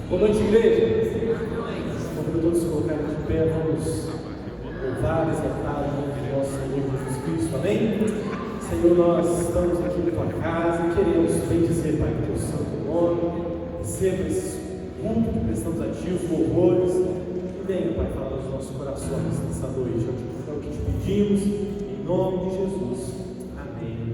Boa noite, igreja. Convido todos a se colocarem de pé, vamos louvar, exaltar o nome de nosso Senhor Jesus Cristo, amém? Senhor, nós estamos aqui na tua casa e queremos bendizer, Pai, o teu santo nome, receba esse culto que prestamos a ti, os louvores, e venha, Pai, falar aos nossos corações nessa noite, é o que te pedimos, em nome de Jesus, amém.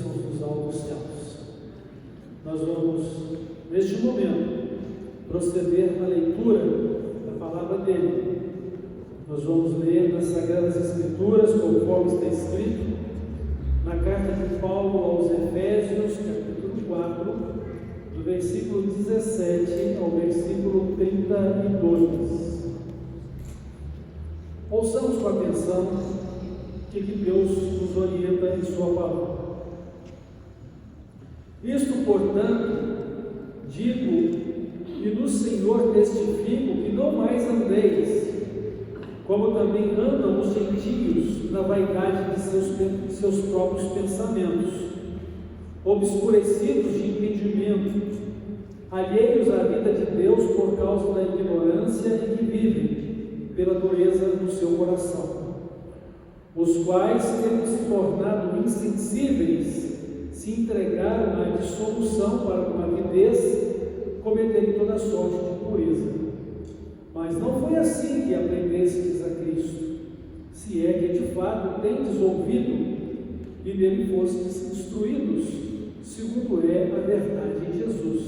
bênçãos dos altos céus. Nós vamos, neste momento, proceder na leitura da palavra dele. Nós vamos ler nas Sagradas Escrituras, conforme está escrito, na carta de Paulo aos Efésios, capítulo 4, do versículo 17 ao versículo 32. Ouçamos com atenção o que Deus nos orienta em sua palavra. Isto, portanto, digo e no Senhor testifico que não mais andeis, como também andam os gentios na vaidade de seus próprios pensamentos, obscurecidos de entendimento, alheios à vida de Deus por causa da ignorância em que vivem, pela dureza do seu coração, os quais, tendo se tornado insensíveis, se entregaram à dissolução para com avidez cometerem toda sorte de impureza. Mas não foi assim que aprendestes a Cristo, se é que de fato tendes ouvido e nele fostes instruídos, segundo é a verdade em Jesus.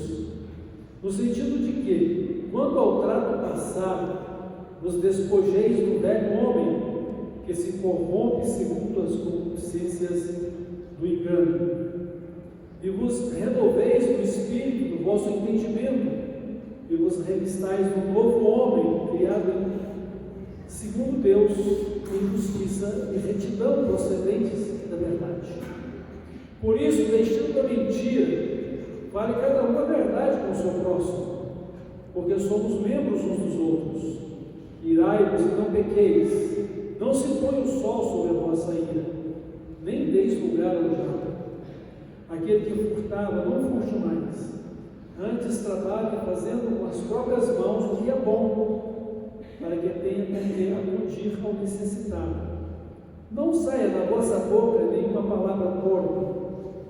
No sentido de que, quanto ao trato passado, vos despojeis do velho homem, que se corrompe segundo as concupiscências do engano, e vos renoveis do espírito do vosso entendimento, e vos revistais do novo homem, criado segundo Deus, em justiça e retidão procedentes da verdade. Por isso, deixando a mentira, fale cada um a verdade com o seu próximo, porque somos membros uns dos outros. Irai-vos e não pequeis, não se põe o sol sobre a vossa ira, nem deis lugar ao diabo. Aquele que furtava, não furte mais, antes trabalhe fazendo com as próprias mãos o que é bom, para que tenha com que acudir ao necessitado. Não saia da vossa boca nenhuma palavra torpe,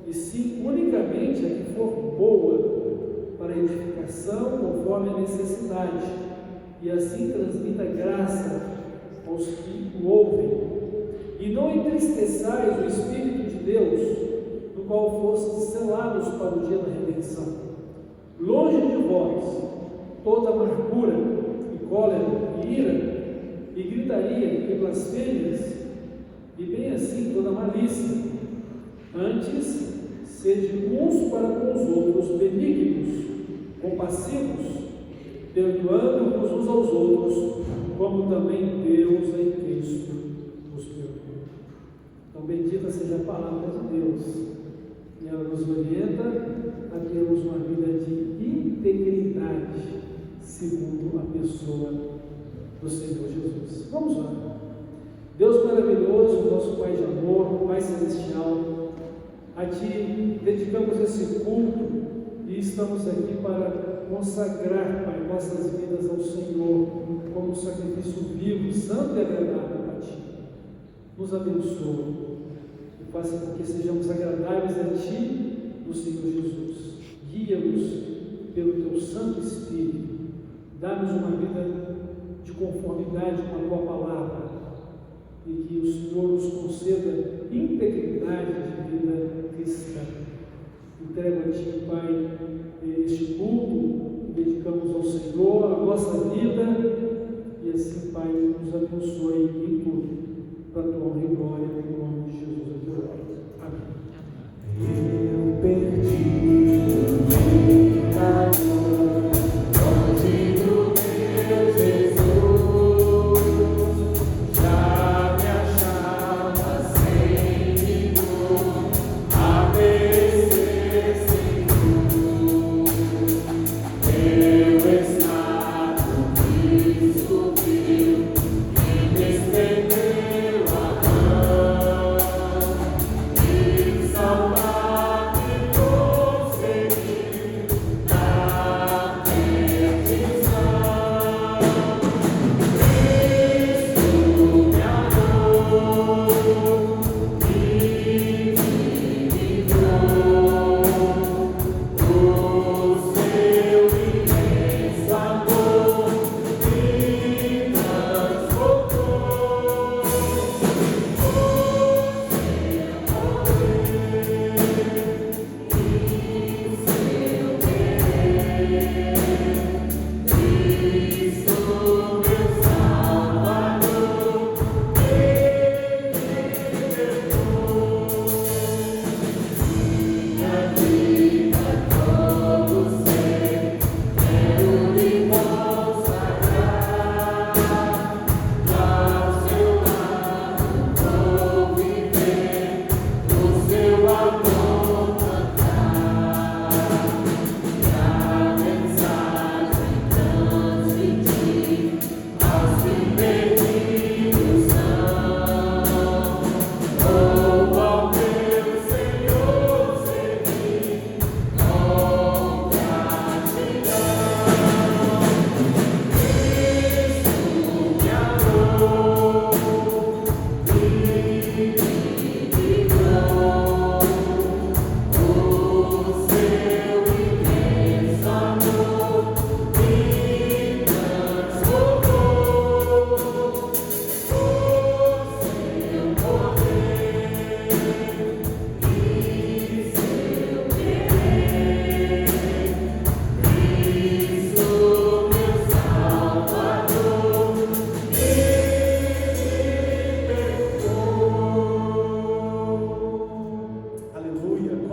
e sim unicamente a que for boa, para edificação conforme a necessidade, e assim transmita graça aos que o ouvem. E não entristeçais o Espírito de Deus, no qual fostes selados para o dia da redenção. Longe de vós toda amargura, e cólera, e ira, e gritaria, e blasfêmias, e bem assim toda malícia. Antes, sede uns para com os outros benignos, compassivos, perdoando-vos uns aos outros, como também Deus em Cristo os perdoou. Então, bendita seja a palavra de Deus, e ela nos orienta a termos uma vida de integridade, segundo a pessoa do Senhor Jesus. Vamos lá. Deus maravilhoso, nosso Pai de amor, Pai celestial, a Ti dedicamos esse culto e estamos aqui para consagrar, Pai, nossas vidas ao Senhor como um sacrifício vivo, santo e agradável a Ti. Nos abençoa e faça com que sejamos agradáveis a Ti, no Senhor Jesus. Guia-nos pelo Teu Santo Espírito. Dá-nos uma vida de conformidade com a Tua palavra e que o Senhor nos conceda integridade de vida cristã. Entrego a Ti, Pai, este culto, dedicamos ao Senhor a nossa vida, e assim, Pai, nos abençoe em tudo, para a Tua honra e glória, em nome de Jesus eu te oro. Amém. Eu perdi o caminho, longe do meu Jesus, já me achava sem dor, a merecer seguro. Eu estava Cristo viu e me estendeu a mão, e salvar-me trouxe.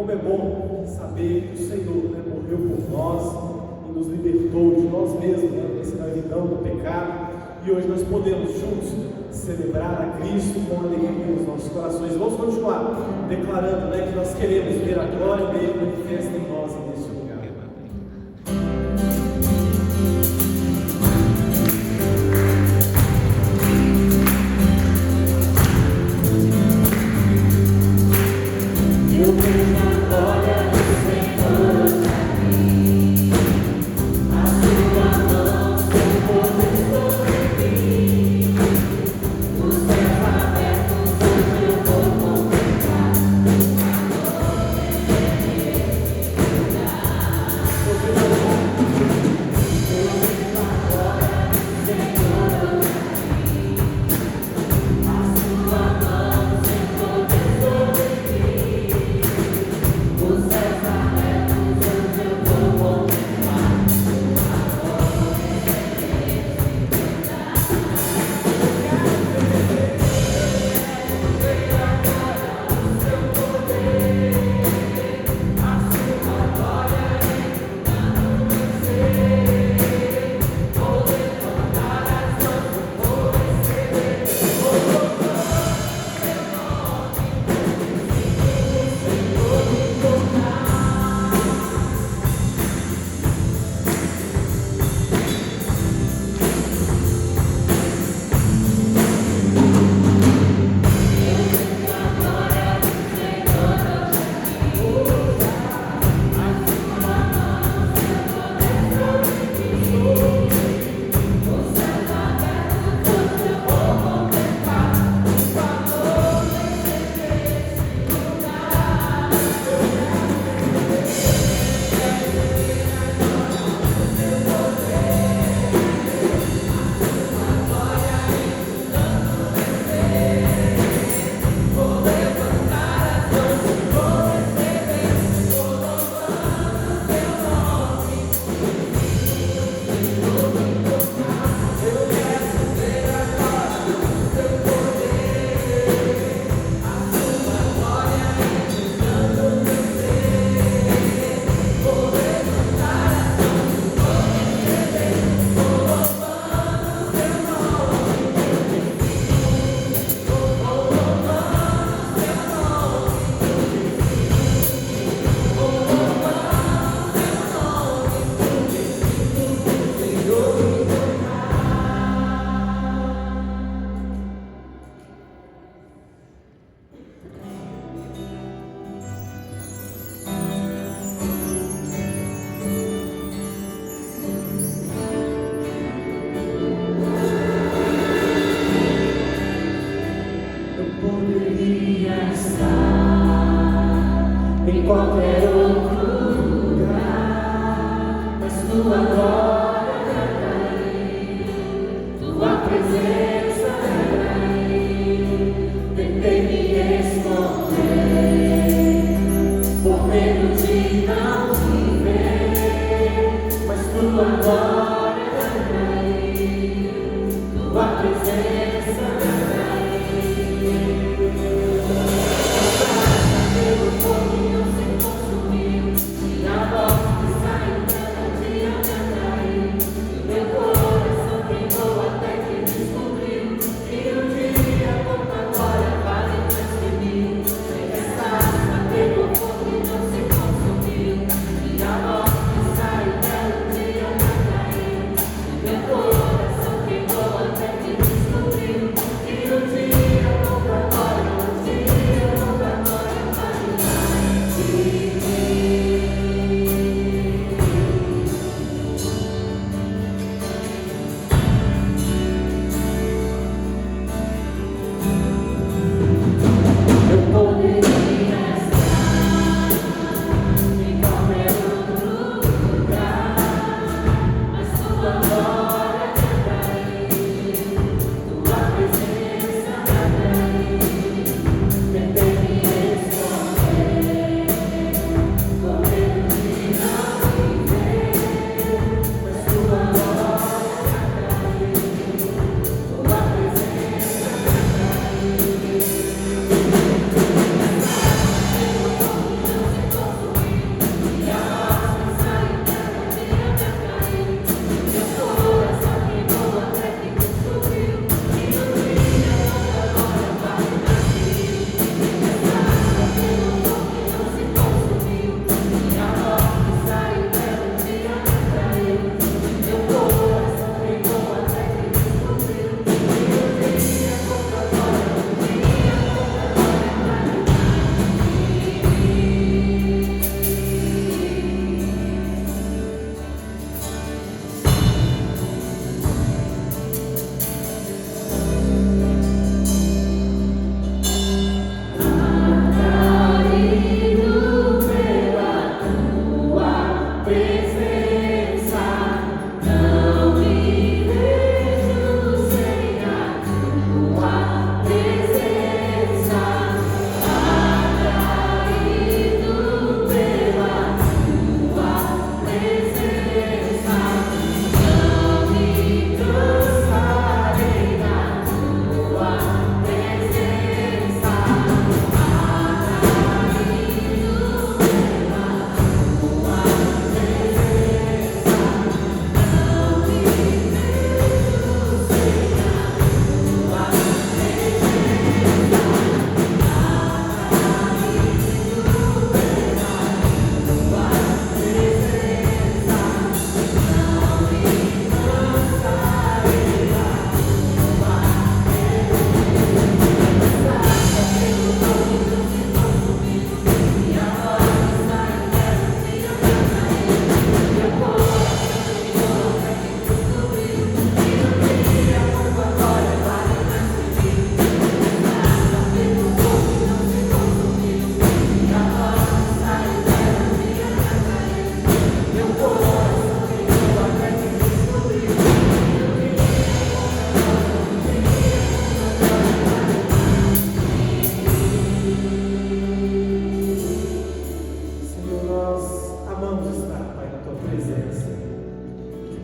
como é bom saber que o Senhor, né, morreu por nós e nos libertou de nós mesmos, né, da escravidão, do pecado. E hoje nós podemos juntos celebrar a Cristo com alegria nos nossos corações. Vamos continuar declarando, né, que nós queremos ver a glória dele manifesta em nós neste lugar.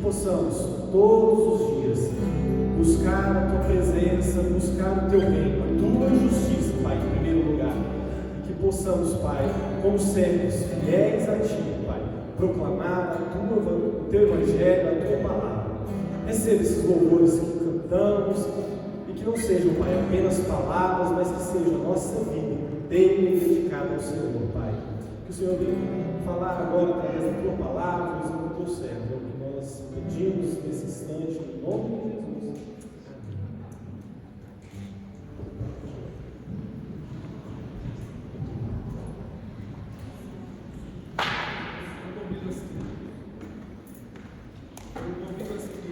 possamos todos os dias buscar a Tua presença, buscar o Teu reino, a Tua justiça, Pai, em primeiro lugar. E que possamos, Pai, como servos fiéis a Ti, Pai, proclamar o Teu Evangelho, a Tua palavra. Receba esses louvores que cantamos e que não sejam, Pai, apenas palavras, mas que seja a nossa vida inteira dedicada ao Senhor, Pai. Que o Senhor venha falar agora através da Tua palavra, usando o Teu servo. É o que nós pedimos nesse instante, em nome de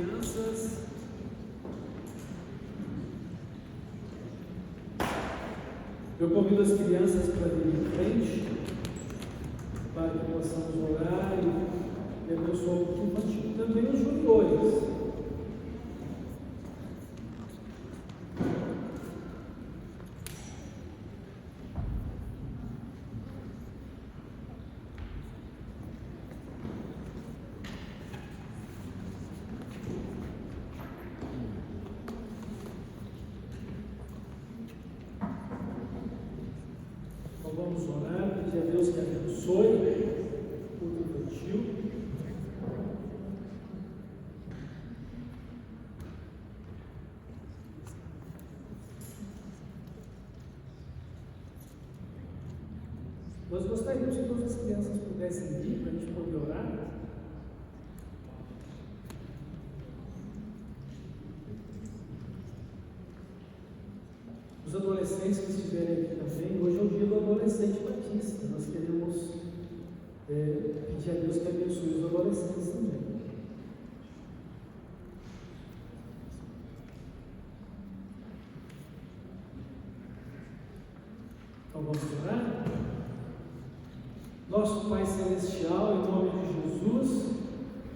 Jesus. Eu convido as crianças para vir em frente, para que possamos orar e abençoar o culto infantil. Também os juniores. Vamos orar, pedir a Deus que abençoe o culto infantil. Nós gostaríamos que todas as crianças pudessem vir para a gente poder orar. Os adolescentes que estiverem aqui também, hoje é o dia do adolescente batista. Nós queremos pedir a Deus que abençoe os adolescentes também. Então vamos orar? Nosso Pai Celestial, em nome de Jesus,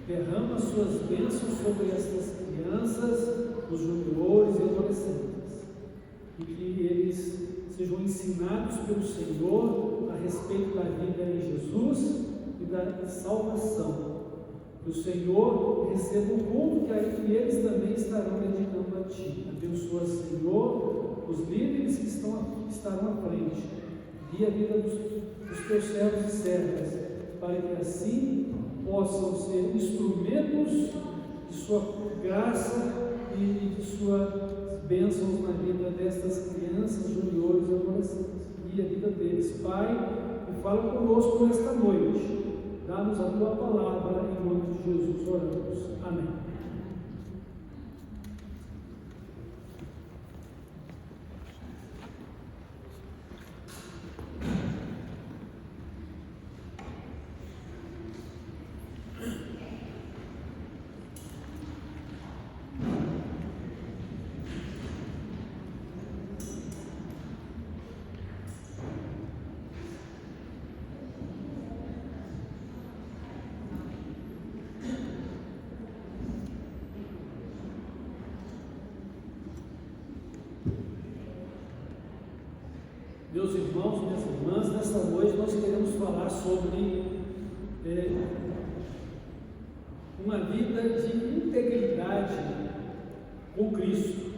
derrama as suas bênçãos sobre estas crianças, os juniores e adolescentes. E que eles sejam ensinados pelo Senhor a respeito da vida em Jesus e da salvação. Que o Senhor receba o culto que eles também estarão dedicando a Ti. Abençoa, Senhor, os líderes que estarão à frente. Guia a vida dos Teus servos e servas, para que assim possam ser instrumentos de Sua graça e de Sua bênçãos na vida destas crianças, juniores e adolescentes. Guia a vida deles, Pai, e fala conosco nesta noite. Dá-nos a Tua palavra, em nome de Jesus oramos. Amém. Meus irmãos, minhas irmãs, nesta noite nós queremos falar sobre uma vida de integridade com Cristo.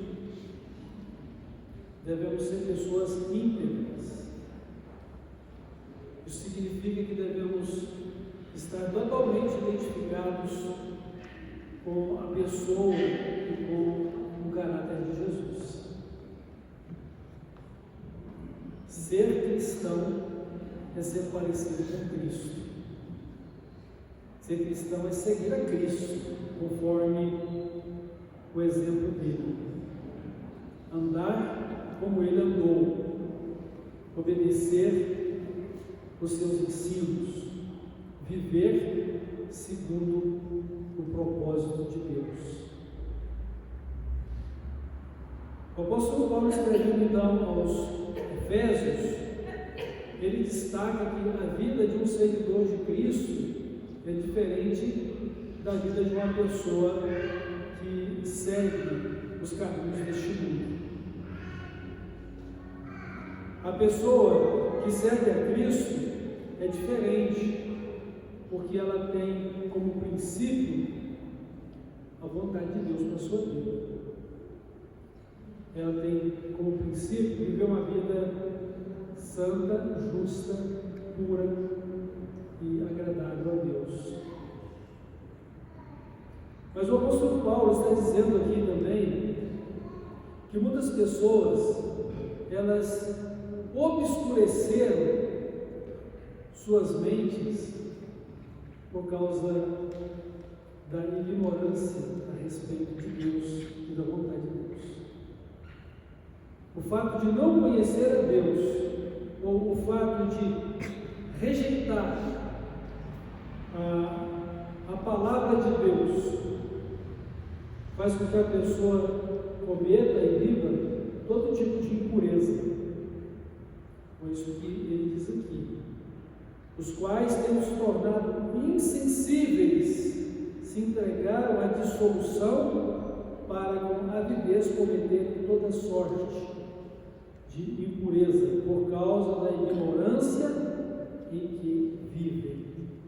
Devemos ser pessoas íntegras. Isso significa que devemos estar totalmente identificados com a pessoa e com o caráter de Jesus. Ser cristão é ser parecido com Cristo. Ser cristão é seguir a Cristo, conforme o exemplo dele. Andar como ele andou, obedecer os seus ensinos, viver segundo o propósito de Deus. O apóstolo Paulo, escrevendo então aos Efésios, ele destaca que a vida de um seguidor de Cristo é diferente da vida de uma pessoa que segue os caminhos deste mundo. A pessoa que serve a Cristo é diferente, porque ela tem como princípio a vontade de Deus para a sua vida. Ela tem como princípio viver uma vida santa, justa, pura e agradável a Deus. Mas o apóstolo Paulo está dizendo aqui também que muitas pessoas, elas obscureceram suas mentes por causa da ignorância a respeito de Deus e da vontade de Deus. O fato de não conhecer a Deus, ou o fato de rejeitar a palavra de Deus, faz com que a pessoa cometa e viva todo tipo de impureza. Por isso que ele diz aqui: os quais temos tornado insensíveis, se entregaram à dissolução para com avidez cometer toda sorte de impureza por causa da ignorância em que vivem,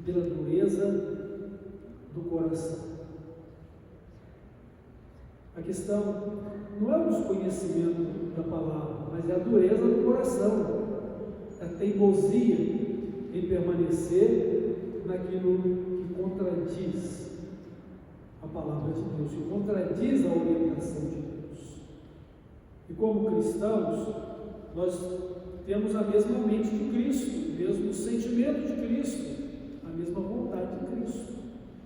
pela dureza do coração. A questão não é o desconhecimento da palavra, mas é a dureza do coração, a teimosia em permanecer naquilo que contradiz a palavra de Deus, que contradiz a orientação de Deus. E como cristãos, nós temos a mesma mente de Cristo, o mesmo sentimento de Cristo, a mesma vontade de Cristo,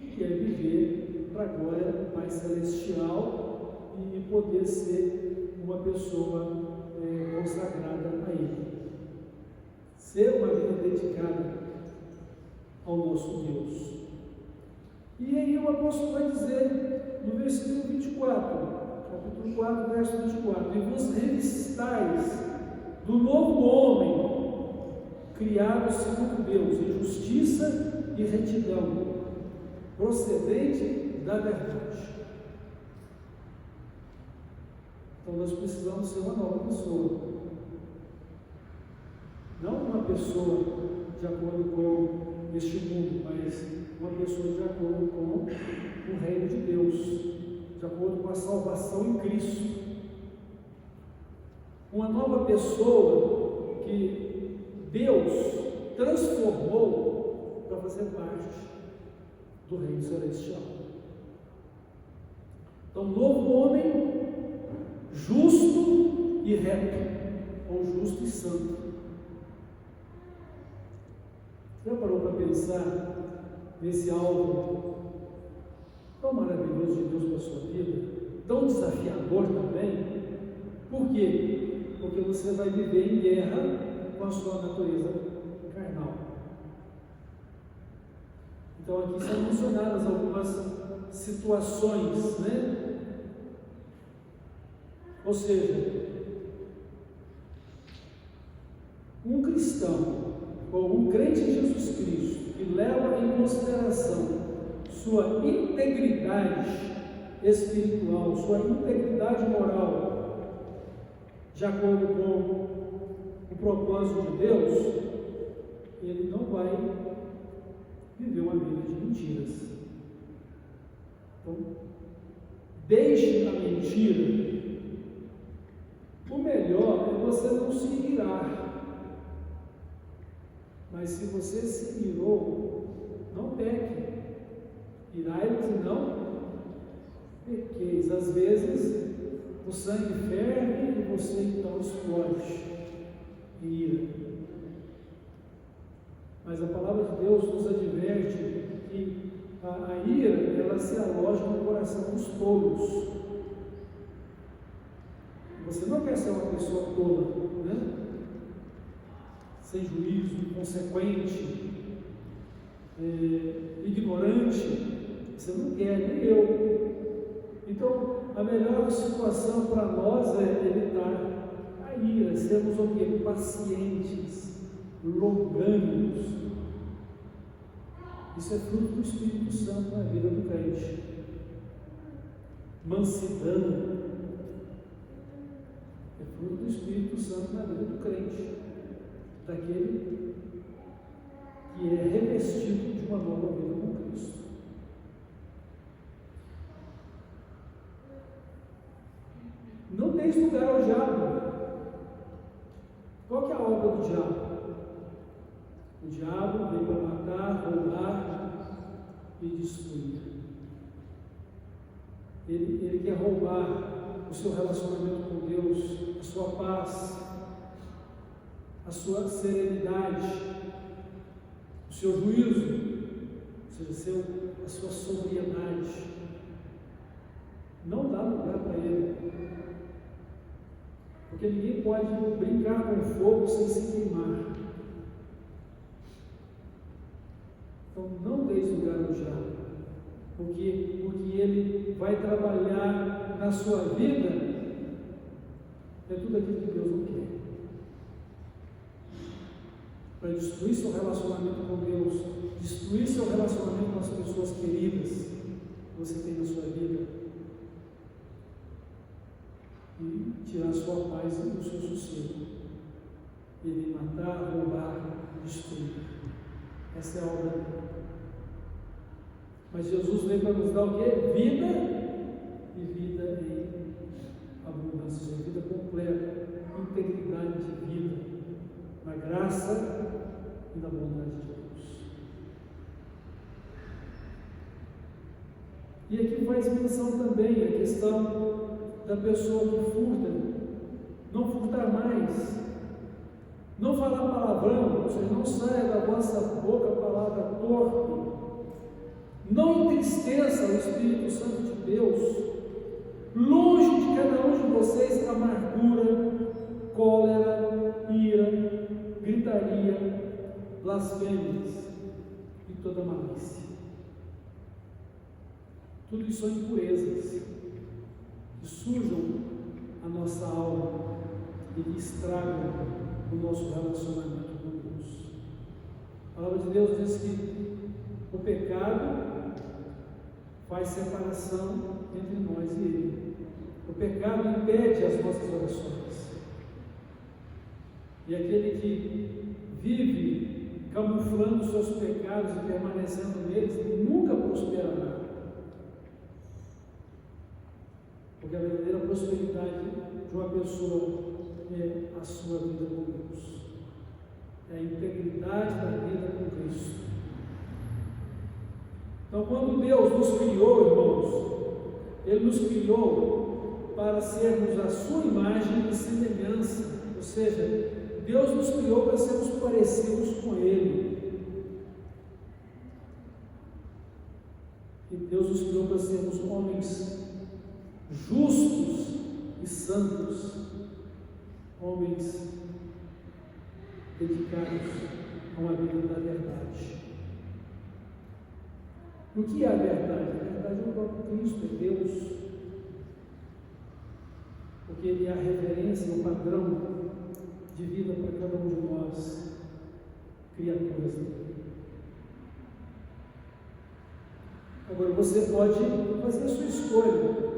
que é viver para a glória do Pai Celestial e poder ser uma pessoa consagrada a Ele. Ser uma vida dedicada ao nosso Deus. E aí o apóstolo vai dizer, no versículo 24, capítulo 4, verso 24: e vos revistais do novo homem, criado segundo Deus, em justiça e retidão, procedente da verdade. Então nós precisamos ser uma nova pessoa, não uma pessoa de acordo com este mundo, mas uma pessoa de acordo com o reino de Deus, de acordo com a salvação em Cristo. Uma nova pessoa que Deus transformou para fazer parte do reino celestial. Então, novo homem, justo e reto, ou justo e santo. Já parou para pensar nesse alvo tão maravilhoso de Deus para a sua vida, tão desafiador também? Por quê? Porque você vai viver em guerra com a sua natureza carnal. Então aqui são mencionadas algumas situações, né? Ou seja, um cristão ou um crente em Jesus Cristo que leva em consideração sua integridade espiritual, sua integridade moral, de acordo com o propósito de Deus, ele não vai viver uma vida de mentiras. Então, deixe a mentira. O melhor é você não se irar. Mas se você se irou, não peque. Irai-vos e não pequeis. Às vezes o sangue ferve e você então explode em ira. Mas a palavra de Deus nos adverte que a ira, ela se aloja no coração dos tolos. Você não quer ser uma pessoa tola, né? Sem juízo, inconsequente, ignorante. Você não quer, nem eu. Então, a melhor situação para nós é evitar a ira, sermos o quê? Pacientes, longânimos. Isso é fruto do Espírito Santo na vida do crente. Mansidão é fruto do Espírito Santo na vida do crente, daquele que é revestido de uma nova vida com Cristo. lugar ao diabo. Qual que é a obra do diabo? O diabo vem para matar, roubar e destruir. Ele quer roubar o seu relacionamento com Deus, a sua paz, a sua serenidade, o seu juízo, ou seja, a sua sobriedade. Não dá lugar para ele. Porque ninguém pode brincar com fogo sem se queimar. Então não deis lugar ao diabo, porque ele vai trabalhar na sua vida é tudo aquilo que Deus não quer. Para destruir seu relacionamento com Deus, destruir seu relacionamento com as pessoas queridas que você tem na sua vida, e tirar sua paz e o seu sossego. Ele matar, roubar, destruir. Essa é a obra dele. Mas Jesus veio para nos dar o quê? Vida e vida em abundância, vida completa, integridade de vida, na graça e na bondade de Deus. E aqui faz menção também a questão da pessoa que furta, não furtar mais, não falar palavrão, ou seja, não saia da vossa boca palavra torpe, não entristeça o Espírito Santo de Deus, longe de cada um de vocês amargura, cólera, ira, gritaria, blasfêmias e toda malícia. Tudo isso são impurezas que sujam a nossa alma e que estragam o nosso relacionamento com Deus. A palavra de Deus diz que o pecado faz separação entre nós e Ele. O pecado impede as nossas orações. E aquele que vive camuflando seus pecados e permanecendo neles, nunca prosperará. Porque a verdadeira prosperidade de uma pessoa é a sua vida com Deus, é a integridade da vida com Cristo. Então, quando Deus nos criou, irmãos, Ele nos criou para sermos a sua imagem e semelhança, ou seja, Deus nos criou para sermos parecidos com Ele. E Deus nos criou para sermos homens justos e santos, homens dedicados a uma vida da verdade. O que é a verdade? A verdade é o próprio Cristo, é Deus, porque Ele é a referência, o padrão de vida para cada um de nós, criaturas dele. Agora, você pode fazer a sua escolha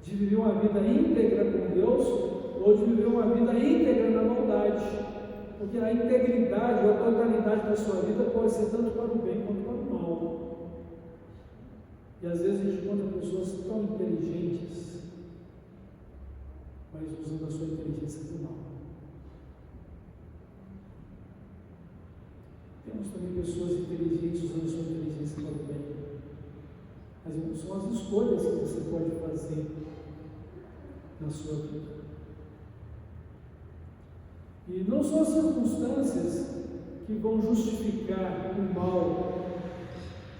de viver uma vida íntegra com Deus ou de viver uma vida íntegra na maldade, porque a integridade ou a totalidade da sua vida pode ser tanto para o bem quanto para o mal. E às vezes a gente encontra pessoas tão inteligentes, mas usando a sua inteligência para o mal. Temos também pessoas inteligentes usando a sua inteligência para o bem. Mas são as escolhas que você pode fazer na sua vida. E não são as circunstâncias que vão justificar o mal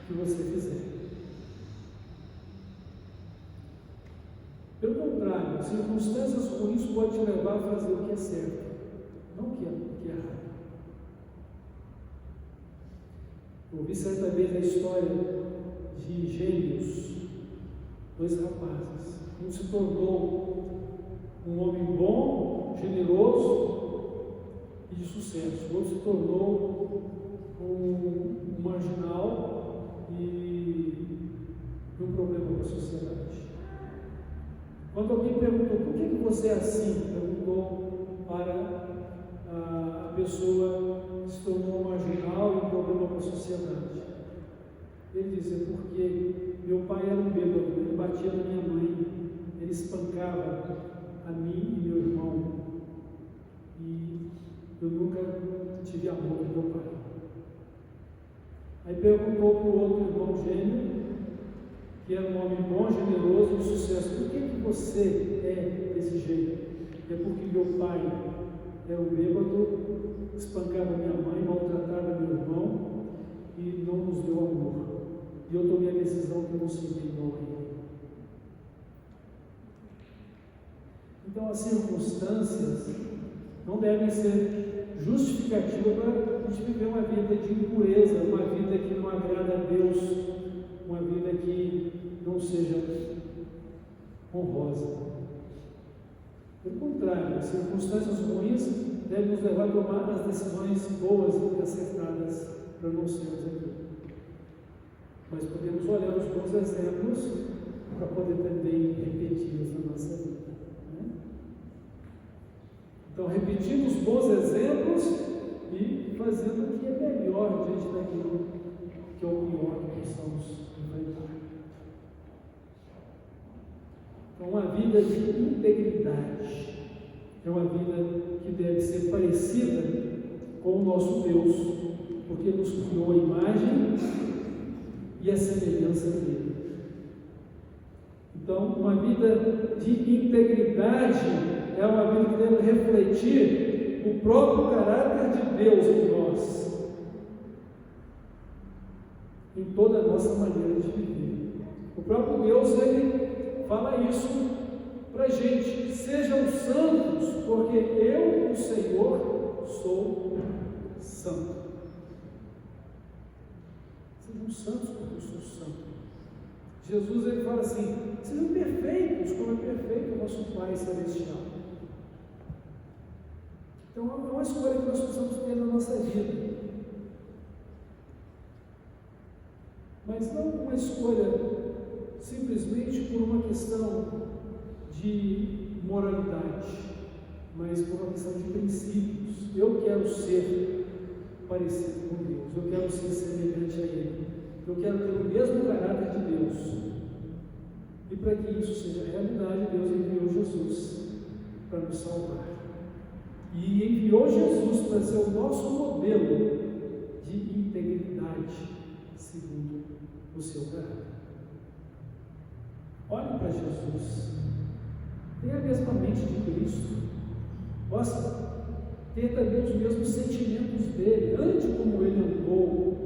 que você fizer. Pelo contrário, circunstâncias ruins podem te levar a fazer o que é certo, não o que é errado. Eu ouvi certa vez a história de gêmeos, dois rapazes. Um se tornou um homem bom, generoso e de sucesso. O outro se tornou um marginal e um problema para a sociedade. Quando alguém perguntou, por que você é assim? Perguntou para a pessoa que se tornou um marginal e um problema para a sociedade. Ele dizia, porque meu pai era um bêbado, ele batia na minha mãe, ele espancava a mim e meu irmão, e eu nunca tive amor do meu pai. Aí perguntou para o outro irmão gêmeo, que era um homem bom, generoso, de sucesso: por que você é desse jeito? É porque meu pai era um bêbado, espancava minha mãe, maltratava meu irmão e não nos deu amor. E eu tomei a decisão que eu não seria igual a ele. Então, as circunstâncias não devem ser justificativa para a gente viver uma vida de impureza, uma vida que não agrada a Deus, uma vida que não seja honrosa. Pelo contrário, as circunstâncias ruins devem nos levar a tomar as decisões boas e acertadas para não sermos aqui. Mas podemos olhar os bons exemplos para poder também repeti-los na nossa vida. Então, repetindo os bons exemplos e fazendo o que é melhor diante daquilo que é o pior que possamos enfrentar. Então, uma vida de integridade é uma vida que deve ser parecida com o nosso Deus, porque nos criou a imagem e a semelhança dele. Então, uma vida de integridade é uma vida que deve refletir o próprio caráter de Deus em nós, em toda a nossa maneira de viver. O próprio Deus, ele fala isso para a gente: sejam santos, porque eu, o Senhor, sou santo. Sejam santos, porque eu sou santo. Jesus, ele fala assim: sejam perfeitos, como é perfeito o nosso Pai Celestial. Então, é uma escolha que nós precisamos ter na nossa vida. Mas não uma escolha simplesmente por uma questão de moralidade, mas por uma questão de princípios. Eu quero ser parecido com Deus, eu quero ser semelhante a Ele, eu quero ter o mesmo caráter de Deus. E para que isso seja realidade, Deus enviou Jesus para nos salvar. E enviou Jesus para ser o nosso modelo de integridade segundo o seu caráter. Olhe para Jesus, tenha a mesma mente de Cristo, possa ter também os mesmos sentimentos dele, ande como ele andou,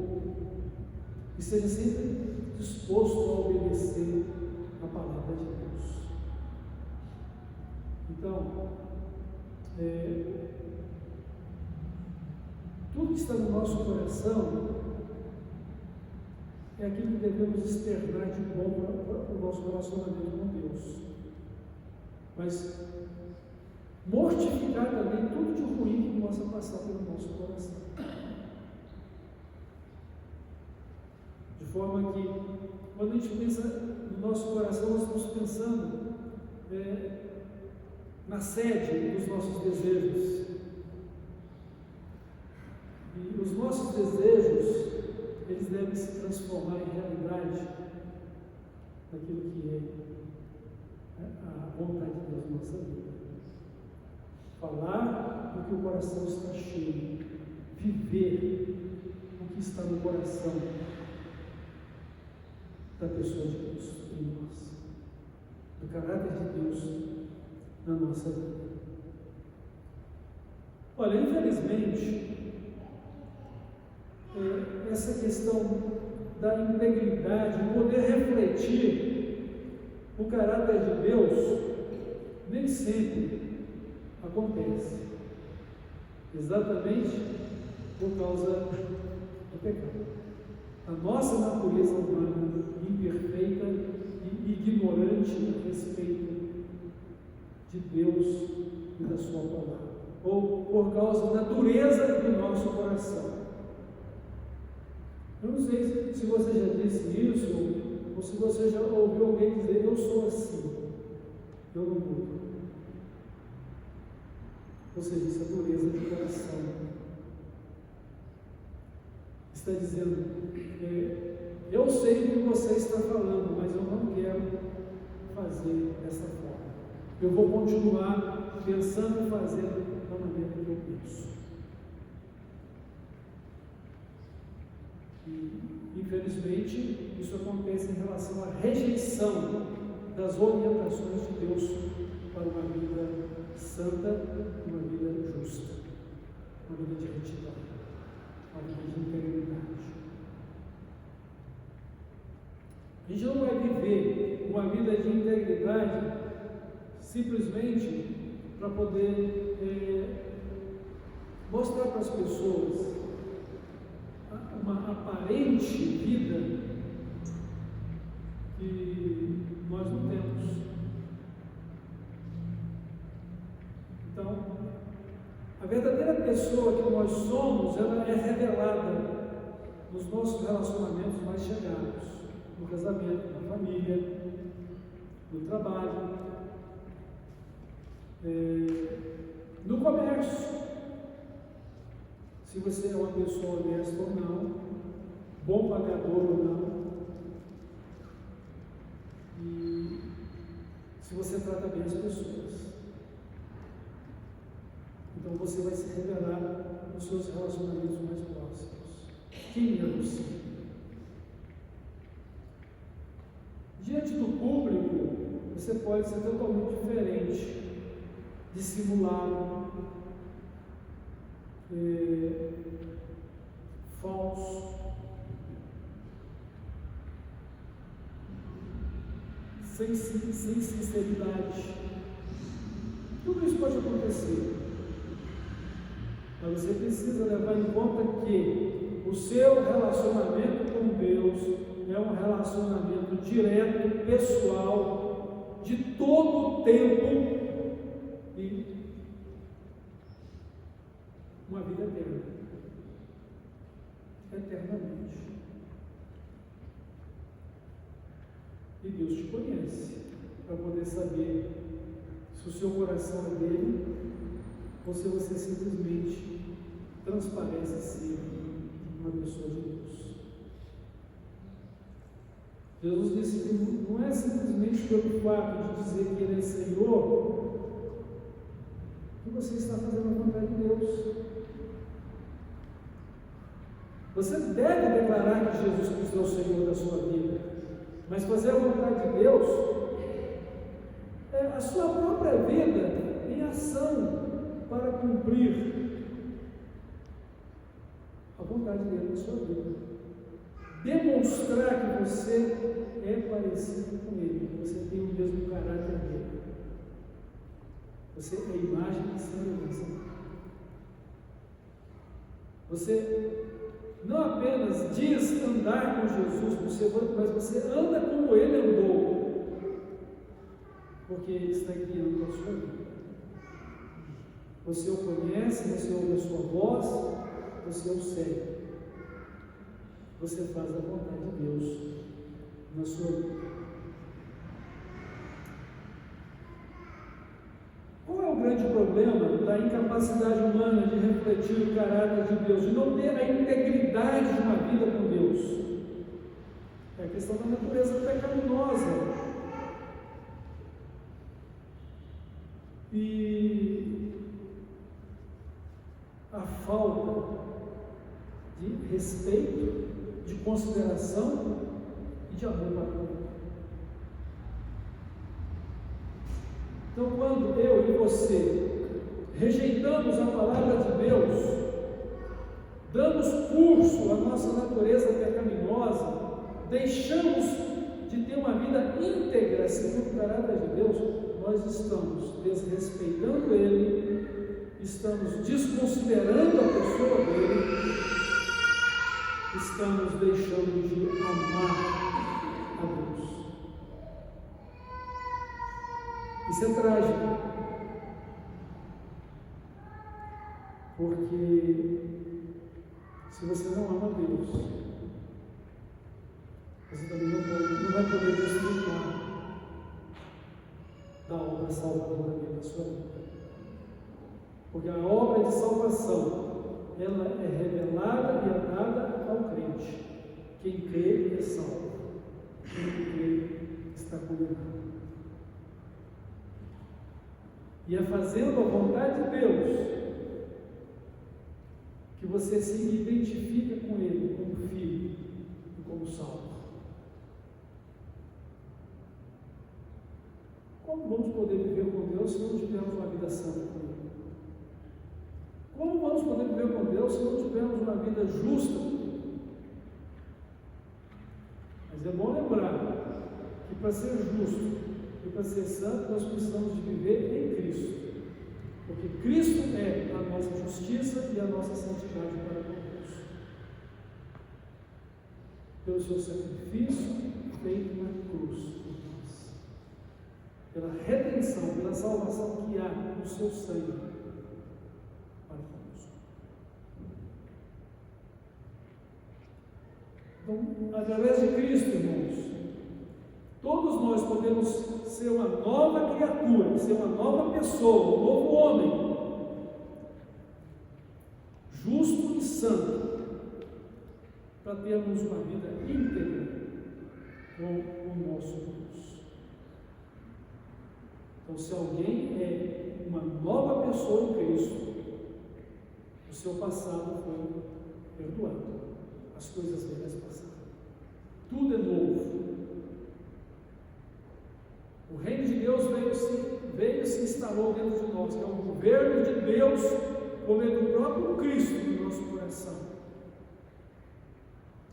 e seja sempre disposto a obedecer a palavra de Deus. Então, tudo que está no nosso coração é aquilo que devemos externar de bom para o nosso relacionamento com Deus. Mas mortificar também tudo de ruim que possa passar pelo nosso coração. De forma que, quando a gente pensa no nosso coração, nós estamos pensando na sede dos nossos desejos. E os nossos desejos, eles devem se transformar em realidade naquilo que é a vontade de Deus na nossa vida. Falar do que o coração está cheio, viver o que está no coração da pessoa de Deus em nós, do caráter de Deus na nossa vida. Olha, infelizmente, essa questão da integridade, o poder refletir o caráter de Deus, nem sempre acontece, exatamente por causa do pecado. A nossa natureza humana, imperfeita e ignorante a respeito de Deus e da sua palavra, ou por causa da dureza do nosso coração. Eu não sei se você já disse isso, ou se você já ouviu alguém dizer: eu sou assim, eu não mudo. Ou seja, essa dureza de coração está dizendo: eu sei o que você está falando, mas eu não quero fazer dessa forma. eu vou continuar pensando e fazendo da maneira que eu penso. E, infelizmente, isso acontece em relação à rejeição das orientações de Deus para uma vida santa, uma vida justa, uma vida de retidão, uma vida de integridade. A gente não vai viver uma vida de integridade simplesmente para poder mostrar para as pessoas uma aparente vida que nós não temos. Então, a verdadeira pessoa que nós somos, ela é revelada nos nossos relacionamentos mais chegados, no casamento, na família, no trabalho, no comércio. Se você é uma pessoa honesta ou não, bom pagador ou não, e se você trata bem as pessoas. Então você vai se revelar nos seus relacionamentos mais próximos. Quem é você? Diante do público, você pode ser totalmente diferente, dissimulado, falso, sem sinceridade. Tudo isso pode acontecer, mas você precisa levar em conta que o seu relacionamento com Deus é um relacionamento direto, pessoal, de todo o tempo e uma vida eterna, eternamente. E Deus te conhece para poder saber se o seu coração é dele ou se você simplesmente transparece ser uma pessoa de Deus. Jesus disse que não é simplesmente pelo fato de dizer que Ele é Senhor que você está fazendo a vontade de Deus. Você deve declarar que Jesus Cristo é o Senhor da sua vida, mas fazer a vontade de Deus é a sua própria vida em ação para cumprir a vontade dele na sua vida. Demonstrar que você é parecido com ele, que você tem o mesmo caráter dele. Você é a imagem e semelhança. Você não apenas diz andar com Jesus, mas você anda como ele andou, porque ele está guiando a sua vida. Você o conhece, você ouve a sua voz, você o segue. Você faz a vontade de Deus na sua vida. Qual é o grande problema da incapacidade humana de refletir o caráter de Deus, de não ter a integridade de uma vida com Deus? É a questão da natureza pecaminosa. E a falta de respeito, de consideração e de amor para o outro. Então, quando eu e você rejeitamos a palavra de Deus, damos curso à nossa natureza pecaminosa, deixamos de ter uma vida íntegra segundo o caráter de Deus, nós estamos desrespeitando Ele, estamos desconsiderando a pessoa dele, estamos deixando de amar a Deus. Isso é trágico, porque se você não ama Deus, você também não vai poder desfrutar da obra salvadora da sua vida. Porque a obra de salvação, ela é revelada e é dada ao crente. Quem crê é salvo. Quem não crê está condenado. E é fazendo a vontade de Deus que você se identifica com Ele como filho e como salvo. Como vamos poder viver com Deus se não tivermos uma vida santa com Ele? Como vamos poder viver com Deus se não tivermos uma vida justa com Ele? Mas é bom lembrar que para ser justo e para ser santo, nós precisamos de viver em Cristo. Porque Cristo é a nossa justiça e a nossa santidade para com Deus. Pelo seu sacrifício feito na cruz por nós. Pela redenção, pela salvação que há no seu sangue para conosco. Então, através de Cristo, irmãos, todos nós podemos ser uma nova criatura, ser uma nova pessoa, um novo homem, justo e santo, para termos uma vida íntegra com o nosso Deus. Então, se alguém é uma nova pessoa em Cristo, o seu passado foi perdoado, as coisas velhas passaram, tudo é novo. O reino de Deus veio e se instalou dentro de nós, que é o governo de Deus, como é do próprio Cristo no nosso coração.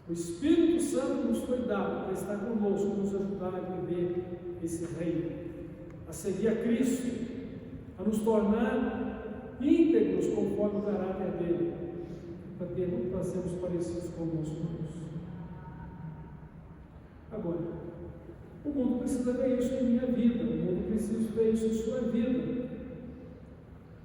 O Espírito Santo nos foi dado para estar conosco, nos ajudar a viver esse reino, a seguir a Cristo, a nos tornar íntegros conforme o caráter dele, para sermos parecidos com o nosso Deus. Agora, o mundo precisa ver isso em minha vida, o mundo precisa ver isso em sua vida.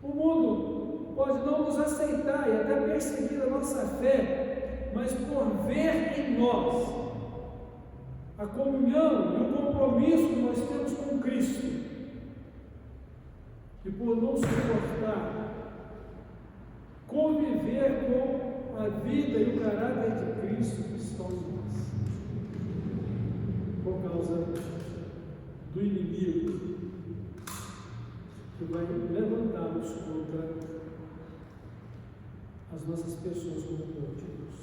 O mundo pode não nos aceitar e até perseguir a nossa fé, mas por ver em nós a comunhão e o compromisso que nós temos com Cristo, e por não suportar conviver com a vida e o caráter de Cristo que estão em nós, por causa do inimigo que vai levantar-nos contra as nossas pessoas como povo de Deus.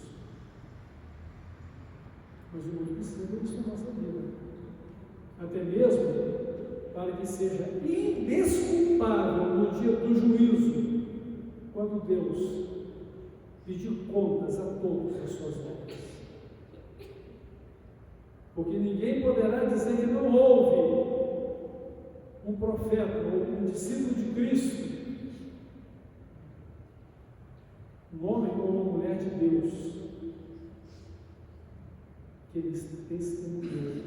Mas o mundo precisa disso na nossa vida, até mesmo para que seja indesculpável no dia do juízo, quando Deus pedir contas a todos as suas obras. Porque ninguém poderá dizer que não houve um profeta ou um discípulo de Cristo, um homem ou uma mulher de Deus, que eles testemunhou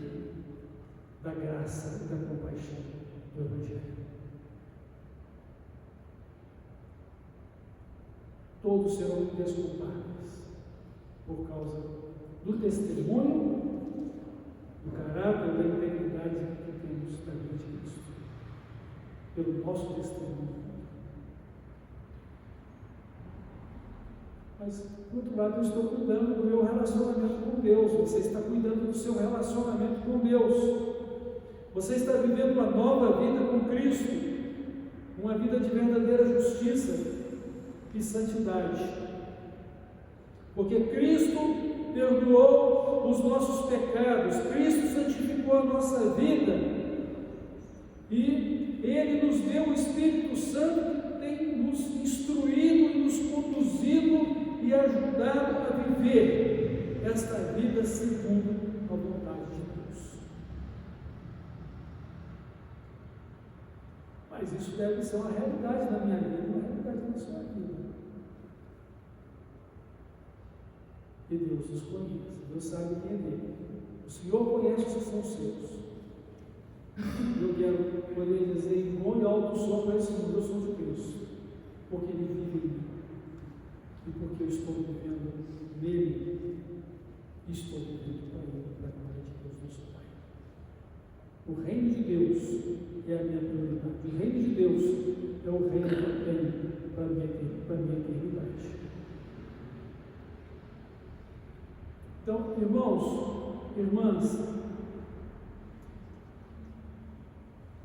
da graça e da compaixão do Evangelho. Todos serão indesculpáveis por causa do testemunho, do caráter, da integridade que temos da vida de Cristo, pelo nosso testemunho. Mas, por outro lado, eu estou cuidando do meu relacionamento com Deus. Você está cuidando do seu relacionamento com Deus. Você está vivendo uma nova vida com Cristo, uma vida de verdadeira justiça e santidade. Porque Cristo perdoou os nossos pecados, Cristo santificou a nossa vida e Ele nos deu o Espírito Santo que tem nos instruído e nos conduzido e ajudado a viver esta vida segundo a vontade de Deus. Mas isso deve ser uma realidade na minha vida, uma realidade na sua vida. E Deus os conhece, Deus sabe quem é dele. O Senhor conhece os que são seus. Eu quero poder dizer em bom e alto som para esse mundo: eu sou de Cristo, porque Ele vive em mim, e porque eu estou vivendo nele, e estou vivendo para Ele, para a glória de Deus, nosso Pai. O reino de Deus é a minha prioridade. O reino de Deus é o reino que eu tenho para a minha eternidade. Então, irmãos, irmãs,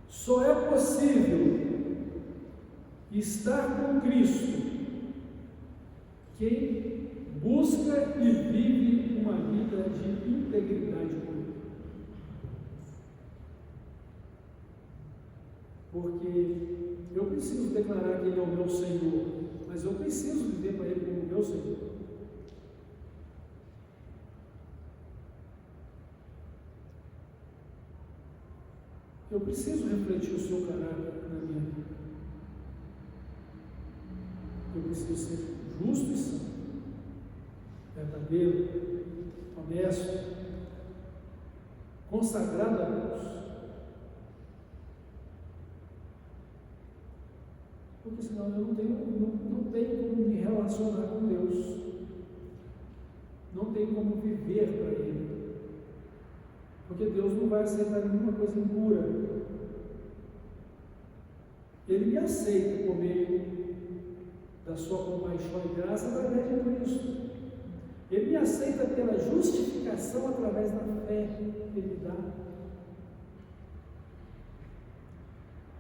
só é possível estar com Cristo, quem busca e vive uma vida de integridade com Ele. Porque eu preciso declarar que Ele é o meu Senhor, mas eu preciso viver para Ele como meu Senhor. Eu preciso refletir o seu caráter na minha vida. Eu preciso ser justo e santo, verdadeiro, honesto, consagrado a Deus. Porque senão eu não tenho como me relacionar com Deus. Não tenho como viver para Ele. Porque Deus não vai aceitar nenhuma coisa impura. Ele me aceita por meio da sua compaixão e graça através de Cristo. Ele me aceita pela justificação através da fé que Ele dá.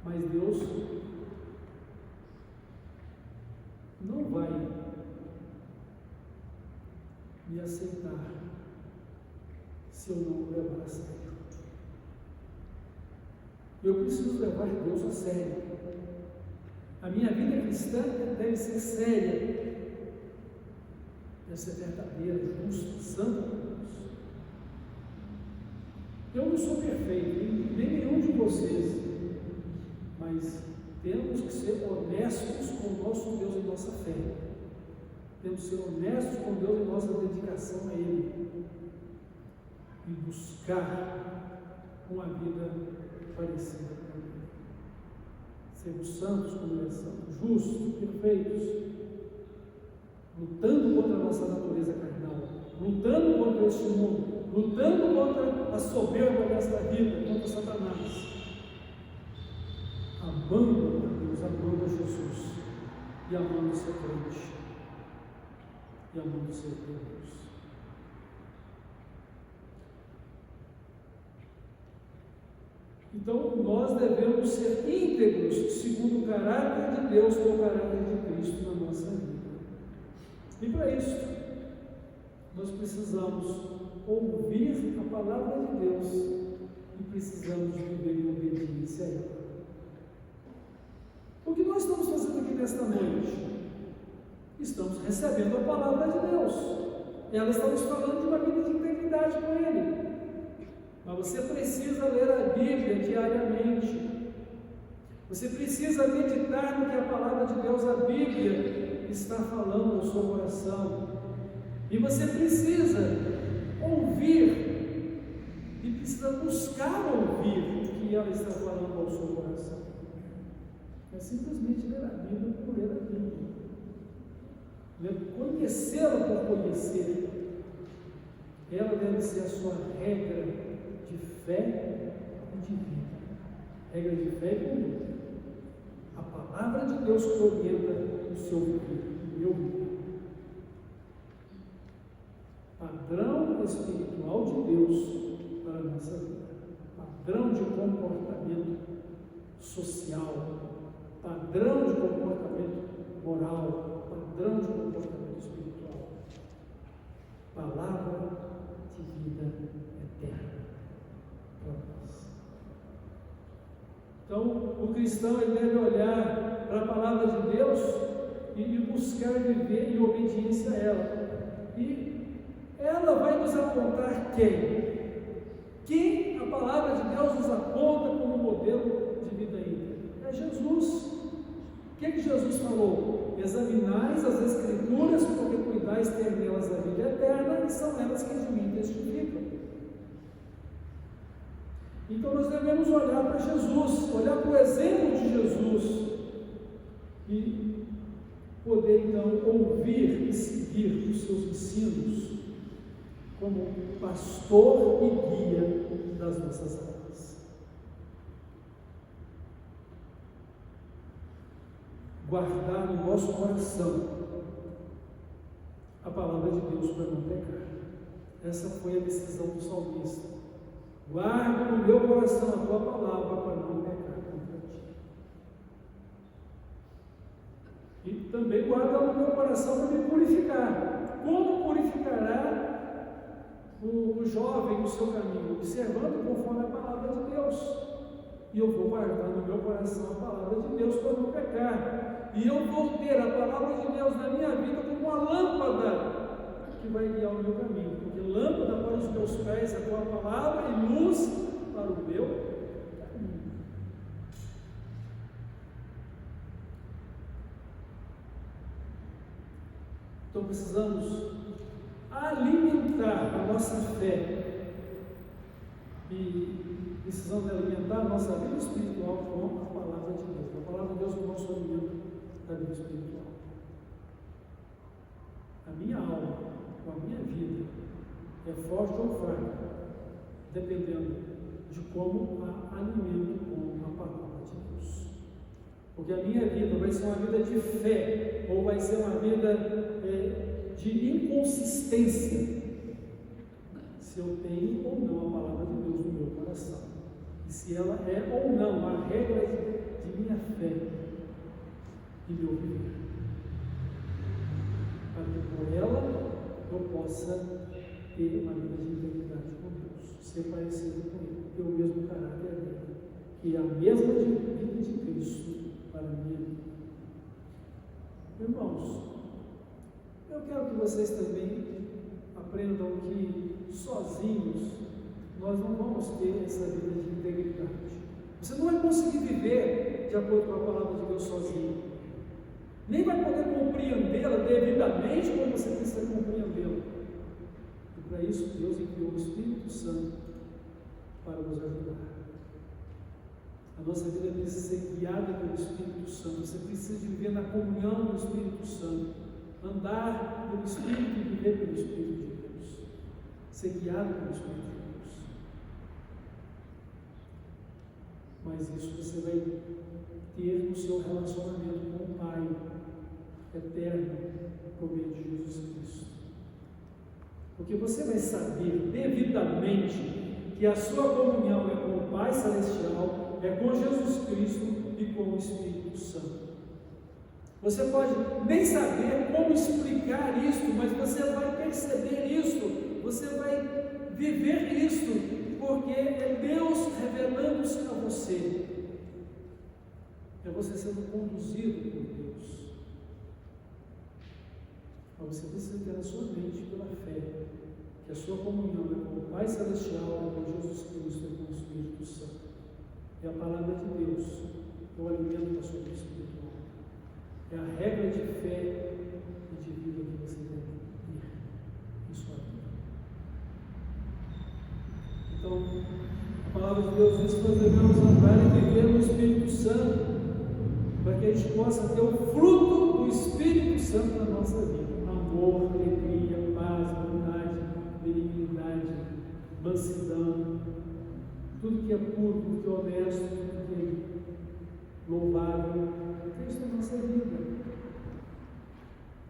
Mas Deus não vai me aceitar se eu não o levar a sério. Eu preciso levar Deus a sério. A minha vida cristã deve ser séria, deve ser verdadeira, justa, santa com Deus. Eu não sou perfeito, nem nenhum de vocês, mas temos que ser honestos com o nosso Deus e nossa fé. Temos que ser honestos com Deus e nossa dedicação a Ele. E buscar uma vida parecida com Ele. Sermos santos como Ele é santo, justos, perfeitos, lutando contra a nossa natureza carnal, lutando contra este mundo, lutando contra a soberba desta vida, contra Satanás. Amando a Deus, amando a Jesus, e amando ser crente, e amando ser Deus. Então, nós devemos ser íntegros, segundo o caráter de Deus, que é o caráter de Cristo na nossa vida. E para isso, nós precisamos ouvir a palavra de Deus e precisamos viver em obediência a ela. O que nós estamos fazendo aqui nesta noite? Estamos recebendo a palavra de Deus. Ela está nos falando de uma vida de integridade com Ele. Mas você precisa ler a Bíblia diariamente. Você precisa meditar no que a palavra de Deus, a Bíblia, está falando no seu coração. E você precisa ouvir e precisa buscar ouvir o que ela está falando ao seu coração. Não é simplesmente ler a Bíblia por ler a Bíblia. Conhecê-la por conhecer. Ela deve ser a sua regra de fé e de vida. Regra de fé e conduta. A palavra de Deus que orienta o seu viver, o meu viver. Padrão espiritual de Deus para a nossa vida. Padrão de comportamento social. Padrão de comportamento moral. Padrão de comportamento espiritual. Palavra de vida eterna para nós. Então, o cristão ele deve olhar para a palavra de Deus e buscar viver em obediência a ela. E ela vai nos apontar quem? Quem a palavra de Deus nos aponta como modelo de vida íntegra? É Jesus. O que Jesus falou? Examinais as Escrituras, porque cuidais ter nelas a vida eterna, e são elas que de mim testificam. Então nós devemos olhar para Jesus, olhar para o exemplo de Jesus e poder então ouvir e seguir os seus ensinos como pastor e guia das nossas almas. Guardar no nosso coração a palavra de Deus para não pecar. Essa foi a decisão do salmista. Guarda no meu coração a tua palavra para não pecar contra ti. também guarda no meu coração para me purificar. Como purificará o jovem o seu caminho? Observando conforme a palavra de Deus. E eu vou guardar no meu coração a palavra de Deus para não pecar. E eu vou ter a palavra de Deus na minha vida como uma lâmpada que vai guiar o meu caminho. Porque lâmpada para os meus pés é a tua palavra e luz para o meu caminho. Então precisamos alimentar a nossa fé e precisamos alimentar a nossa vida espiritual com a palavra de Deus. A palavra de Deus é o nosso alimento da vida espiritual. A minha alma, com a minha vida, é forte ou fraca, dependendo de como a alimento com a palavra de Deus. Porque a minha vida vai ser uma vida de fé, ou vai ser uma vida de inconsistência, se eu tenho ou não a palavra de Deus no meu coração, e se ela é ou não a regra de minha fé e meu viver, para que por ela eu possa ter uma vida de integridade com Deus, ser parecido com Ele, ter o mesmo caráter dele, que é a mesma vida de Cristo para a minha vida. Irmãos, eu quero que vocês também aprendam que sozinhos nós não vamos ter essa vida de integridade. Você não vai conseguir viver de acordo com a palavra de Deus sozinho, nem vai poder compreendê-la devidamente como você precisa compreendê-la. E para isso Deus enviou o Espírito Santo para nos ajudar. A nossa vida precisa ser guiada pelo Espírito Santo. Você precisa viver na comunhão do Espírito Santo, andar pelo Espírito e viver pelo Espírito de Deus, ser guiado pelo Espírito de Deus. Mas isso você vai ter no seu relacionamento com o Pai eterno por meio de Jesus Cristo. Porque você vai saber devidamente que a sua comunhão é com o Pai Celestial, é com Jesus Cristo e com o Espírito Santo. Você pode nem saber como explicar isso, mas você vai perceber isso, você vai viver isso, porque é Deus revelando-se a você. É você sendo conduzido por Deus. Mas você precisa ter na sua mente, pela fé, que a sua comunhão é com o Pai Celestial, é com Jesus Cristo, é com o Espírito Santo. É a palavra de Deus, é o alimento da sua vida espiritual. É a regra de fé e de vida que você deve ter em sua vida. Então, a palavra de Deus diz que nós devemos andar e viver no Espírito Santo, para que a gente possa ter o fruto do Espírito Santo na nossa vida. Amor, alegria, paz, bondade, benignidade, mansidão, tudo que é puro, tudo que é honesto, tudo que é louvável, é isso na nossa vida,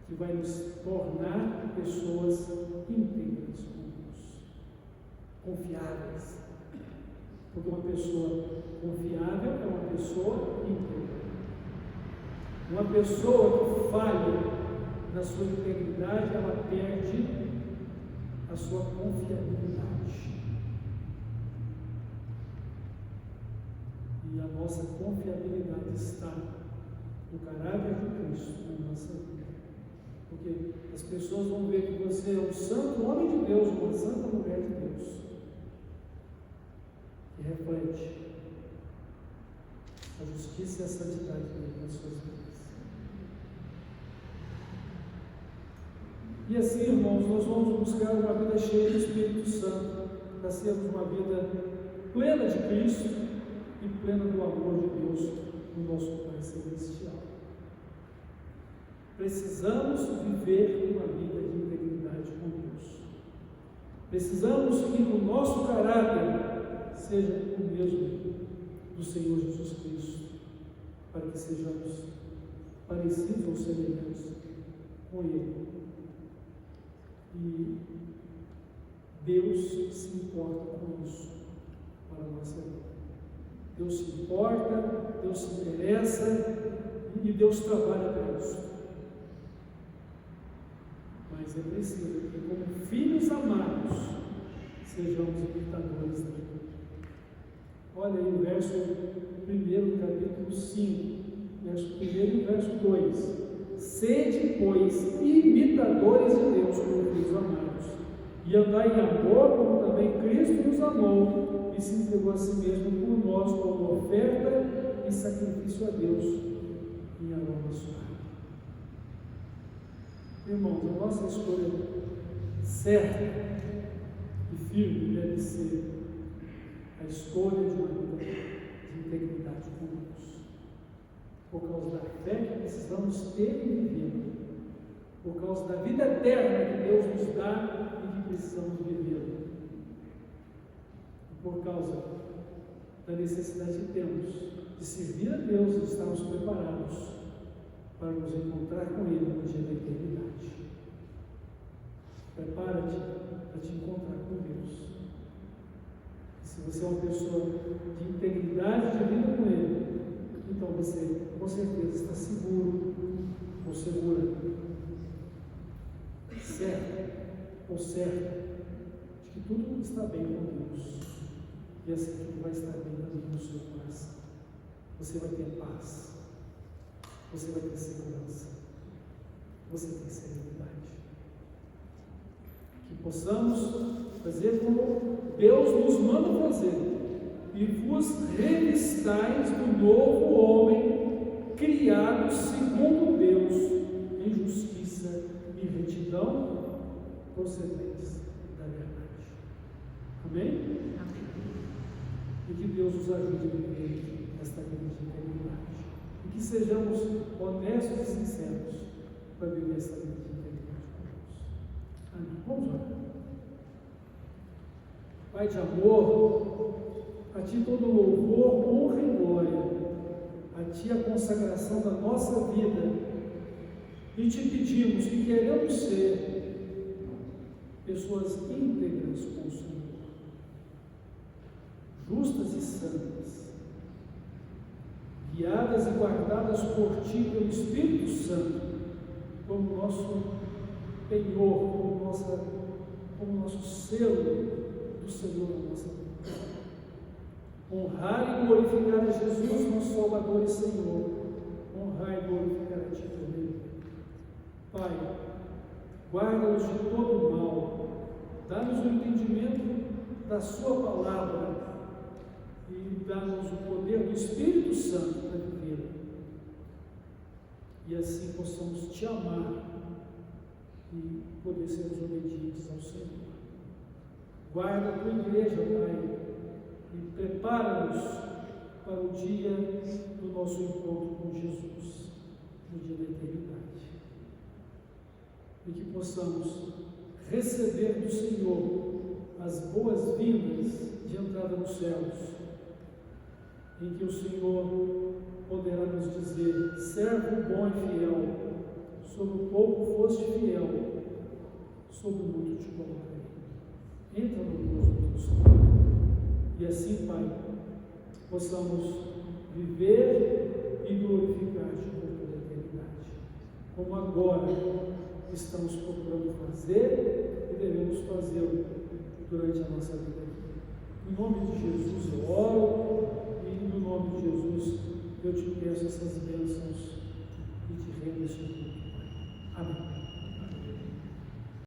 que vai nos tornar pessoas íntegras com Deus, confiáveis, porque uma pessoa confiável é uma pessoa íntegra. Uma pessoa que falha na sua integridade, ela perde a sua confiabilidade. E a nossa confiabilidade está no caráter de Cristo na nossa vida. Porque as pessoas vão ver que você é um santo homem de Deus, uma santa mulher de Deus, que reflete a justiça e a santidade dele nas suas vidas. E assim, irmãos, nós vamos buscar uma vida cheia do Espírito Santo, para sermos uma vida plena de Cristo e plena do amor de Deus no nosso Pai Celestial. Precisamos viver uma vida de integridade com Deus. Precisamos que o nosso caráter seja o mesmo do Senhor Jesus Cristo, para que sejamos parecidos ou semelhantes com Ele. E Deus se importa com isso para a nossa vida. Deus se importa, Deus se interessa e Deus trabalha para isso. mas é preciso que, como filhos amados, sejamos imitadores dele. Olha aí o verso 1, capítulo 5, verso 1 e verso 2. Sede, pois, imitadores de Deus como filhos amados, e andai em amor, como também Cristo nos amou, e se entregou a si mesmo por nós como oferta e sacrifício a Deus em aroma suave. Irmãos, a nossa escolha certa e firme deve ser a escolha de uma vida de integridade com Deus, por causa da fé que precisamos ter e viver, por causa da vida eterna que Deus nos dá e que precisamos viver, e por causa da necessidade que temos de servir a Deus e estarmos preparados para nos encontrar com Ele no dia da eternidade. Prepara-te para te encontrar com Deus. E se você é uma pessoa de integridade de vida com Ele, então você com certeza está seguro ou segura, certo ou certa de que tudo está bem com Deus, e assim tudo vai estar bem também no seu coração. Você vai ter paz, você vai ter segurança, você tem serenidade. Que possamos fazer como Deus nos manda fazer, e vos revistais do novo homem, criado segundo Deus, em justiça e retidão, procedentes da verdade. Amém? Amém. E que Deus nos ajude a viver esta vida de integridade. E que sejamos honestos e sinceros para viver esta vida de integridade com Deus. Amém. Vamos orar. Pai de amor, a Ti todo louvor, honra e glória, a Ti a consagração da nossa vida, e Te pedimos que queremos ser pessoas íntegras com o Senhor, justas e santas, guiadas e guardadas por Ti, pelo Espírito Santo, como nosso penhor, como nosso selo do Senhor na nossa vida. Honrar e glorificar a Jesus, nosso Salvador e Senhor. Honrar e glorificar a Ti também. Pai, guarda-nos de todo mal, dá-nos o entendimento da Sua palavra e dá-nos o poder do Espírito Santo para viver. E assim possamos Te amar e poder sermos obedientes ao Senhor. Guarda a Tua igreja, Pai, e prepara-nos para o dia do nosso encontro com Jesus, no dia da eternidade. E que possamos receber do Senhor as boas-vindas de entrada nos céus, em que o Senhor poderá nos dizer: servo bom e fiel, sobre o pouco foste fiel, sobre o muito te colocarei. Entra no gozo do Senhor. E assim, Pai, possamos viver e glorificar-te por toda a eternidade, como agora estamos procurando fazer e devemos fazê-lo durante a nossa vida aqui. Em nome de Jesus eu oro, e no nome de Jesus eu te peço essas bênçãos e te rendo esse culto, Pai. Amém.